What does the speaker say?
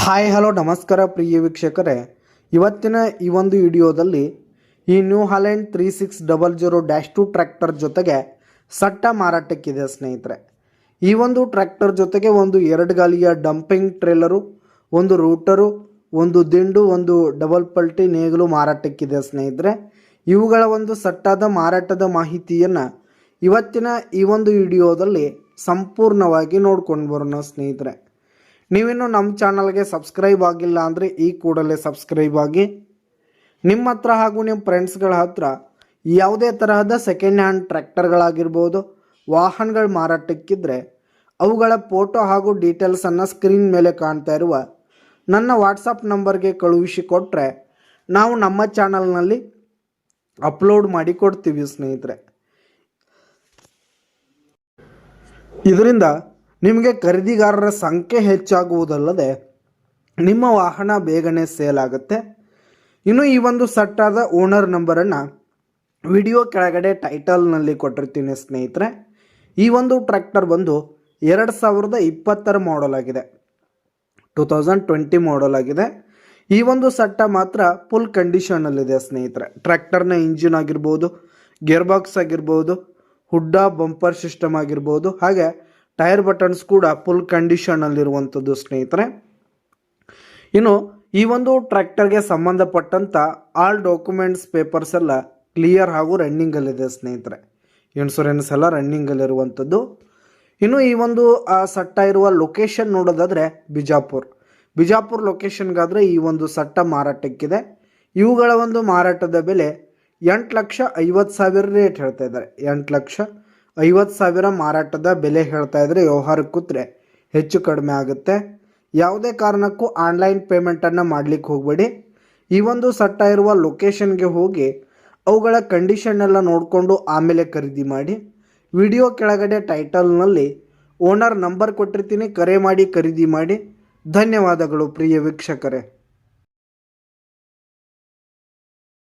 Hi hello ನಮಸ್ಕಾರ ಪ್ರಿಯ ವೀಕ್ಷಕರೇ, ಇವತ್ತಿನ ಈ ಒಂದು ವಿಡಿಯೋದಲ್ಲಿ ಈ ನ್ಯೂ ಹಾಲೆಂಡ್ 3600-2 ಟ್ರ್ಯಾಕ್ಟರ್ ಜೊತೆಗೆ ಸಟ್ಟ ಮಾರಾಟಕ್ಕಿದೆ ಸ್ನೇಹಿತರೆ. ಈ ಒಂದು ಟ್ರ್ಯಾಕ್ಟರ್ ಜೊತೆಗೆ ಒಂದು 2 ಗಾಲಿಯ ಡಂಪಿಂಗ್ ಟ್ರೇಲರು, ಒಂದು ರೂಟರು, ಒಂದು ದಿಂಡು, ಒಂದು ಡಬಲ್ ಪಲ್ಟಿ ನೇಗಿಲು ಮಾರಾಟಕ್ಕಿದೆ ಸ್ನೇಹಿತರೆ. ಇವುಗಳ ಒಂದು ಸಟ್ಟಾದ ಮಾರಾಟದ ಮಾಹಿತಿಯನ್ನು ಇವತ್ತಿನ ಈ ಒಂದು ವಿಡಿಯೋದಲ್ಲಿ ಸಂಪೂರ್ಣವಾಗಿ ನೋಡ್ಕೊಂಡು ಬರೋಣ ಸ್ನೇಹಿತರೆ. ನೀವಿನ್ನು ನಮ್ಮ ಚಾನಲ್ಗೆ ಸಬ್ಸ್ಕ್ರೈಬ್ ಆಗಿಲ್ಲ ಅಂದರೆ ಈ ಕೂಡಲೇ ಸಬ್ಸ್ಕ್ರೈಬ್ ಆಗಿ. ನಿಮ್ಮ ಹತ್ರ ಹಾಗೂ ನಿಮ್ಮ ಫ್ರೆಂಡ್ಸ್ಗಳ ಹತ್ರ ಯಾವುದೇ ತರಹದ ಸೆಕೆಂಡ್ ಹ್ಯಾಂಡ್ ಟ್ರ್ಯಾಕ್ಟರ್ಗಳಾಗಿರ್ಬೋದು, ವಾಹನಗಳು ಮಾರಾಟಕ್ಕಿದ್ರೆ ಅವುಗಳ ಫೋಟೋ ಹಾಗೂ ಡೀಟೇಲ್ಸನ್ನು ಸ್ಕ್ರೀನ್ ಮೇಲೆ ಕಾಣ್ತಾ ಇರುವ ನನ್ನ ವಾಟ್ಸಪ್ ನಂಬರ್ಗೆ ಕಳುಹಿಸಿಕೊಟ್ರೆ ನಾವು ನಮ್ಮ ಚಾನಲ್ನಲ್ಲಿ ಅಪ್ಲೋಡ್ ಮಾಡಿ ಕೊಡ್ತೀವಿ ಸ್ನೇಹಿತರೆ. ಇದರಿಂದ ನಿಮಗೆ ಖರೀದಿಗಾರರ ಸಂಖ್ಯೆ ಹೆಚ್ಚಾಗುವುದಲ್ಲದೆ ನಿಮ್ಮ ವಾಹನ ಬೇಗನೆ ಸೇಲ್ ಆಗುತ್ತೆ. ಇನ್ನು ಈ ಒಂದು ಸಟ್ಟಾದ ಓನರ್ ನಂಬರನ್ನು ವಿಡಿಯೋ ಕೆಳಗಡೆ ಟೈಟಲ್ನಲ್ಲಿ ಕೊಟ್ಟಿರ್ತೀನಿ ಸ್ನೇಹಿತರೆ. ಈ ಒಂದು ಟ್ರ್ಯಾಕ್ಟರ್ ಬಂದು 2020 ಮಾಡಲ್ ಆಗಿದೆ, 2020 ಮಾಡಲ್ ಆಗಿದೆ. ಈ ಒಂದು ಸಟ್ಟ ಮಾತ್ರ ಫುಲ್ ಕಂಡೀಷನಲ್ಲಿದೆ ಸ್ನೇಹಿತರೆ. ಟ್ರ್ಯಾಕ್ಟರ್ನ ಇಂಜಿನ್ ಆಗಿರ್ಬೋದು, ಗೇರ್ ಬಾಕ್ಸ್ ಆಗಿರ್ಬೋದು, ಹುಡ್ಡ ಬಂಪರ್ ಸಿಸ್ಟಮ್ ಆಗಿರ್ಬೋದು, ಹಾಗೆ ಟೈರ್ ಬಟನ್ಸ್ ಕೂಡ ಫುಲ್ ಕಂಡೀಷನಲ್ಲಿರುವಂಥದ್ದು ಸ್ನೇಹಿತರೆ. ಇನ್ನು ಈ ಒಂದು ಟ್ರ್ಯಾಕ್ಟರ್ಗೆ ಸಂಬಂಧಪಟ್ಟಂಥ ಆಲ್ ಡಾಕ್ಯುಮೆಂಟ್ಸ್ ಪೇಪರ್ಸ್ ಎಲ್ಲ ಕ್ಲಿಯರ್ ಹಾಗೂ ರನ್ನಿಂಗಲ್ಲಿದೆ ಸ್ನೇಹಿತರೆ. ಇನ್ಶೂರೆನ್ಸ್ ಎಲ್ಲ ರನ್ನಿಂಗಲ್ಲಿರುವಂಥದ್ದು. ಇನ್ನು ಈ ಒಂದು ಸಟ್ಟ ಇರುವ ಲೊಕೇಶನ್ ನೋಡೋದಾದರೆ ಬಿಜಾಪುರ್ ಲೊಕೇಶನ್ಗಾದರೆ ಈ ಒಂದು ಸಟ್ಟ ಮಾರಾಟಕ್ಕಿದೆ. ಇವುಗಳ ಒಂದು ಮಾರಾಟದ ಬೆಲೆ 8,50,000 ರೇಟ್ ಹೇಳ್ತಾ ಇದ್ದಾರೆ. 8,50,000 ಮಾರಾಟದ ಬೆಲೆ ಹೇಳ್ತಾ ಇದ್ರೆ ವ್ಯವಹಾರಕ್ಕೆ ಕೂತ್ರೆ ಹೆಚ್ಚು ಕಡಿಮೆ ಆಗುತ್ತೆ. ಯಾವುದೇ ಕಾರಣಕ್ಕೂ ಆನ್ಲೈನ್ ಪೇಮೆಂಟನ್ನು ಮಾಡಲಿಕ್ಕೆ ಹೋಗಬೇಡಿ. ಈ ಒಂದು ಸಟ್ಟ ಇರುವ ಲೊಕೇಶನ್ಗೆ ಹೋಗಿ ಅವುಗಳ ಕಂಡೀಷನ್ ಎಲ್ಲ ನೋಡಿಕೊಂಡು ಆಮೇಲೆ ಖರೀದಿ ಮಾಡಿ. ವಿಡಿಯೋ ಕೆಳಗಡೆ ಟೈಟಲ್ನಲ್ಲಿ ಓನರ್ ನಂಬರ್ ಕೊಟ್ಟಿರ್ತೀನಿ, ಕರೆ ಮಾಡಿ ಖರೀದಿ ಮಾಡಿ. ಧನ್ಯವಾದಗಳು ಪ್ರಿಯ ವೀಕ್ಷಕರೇ.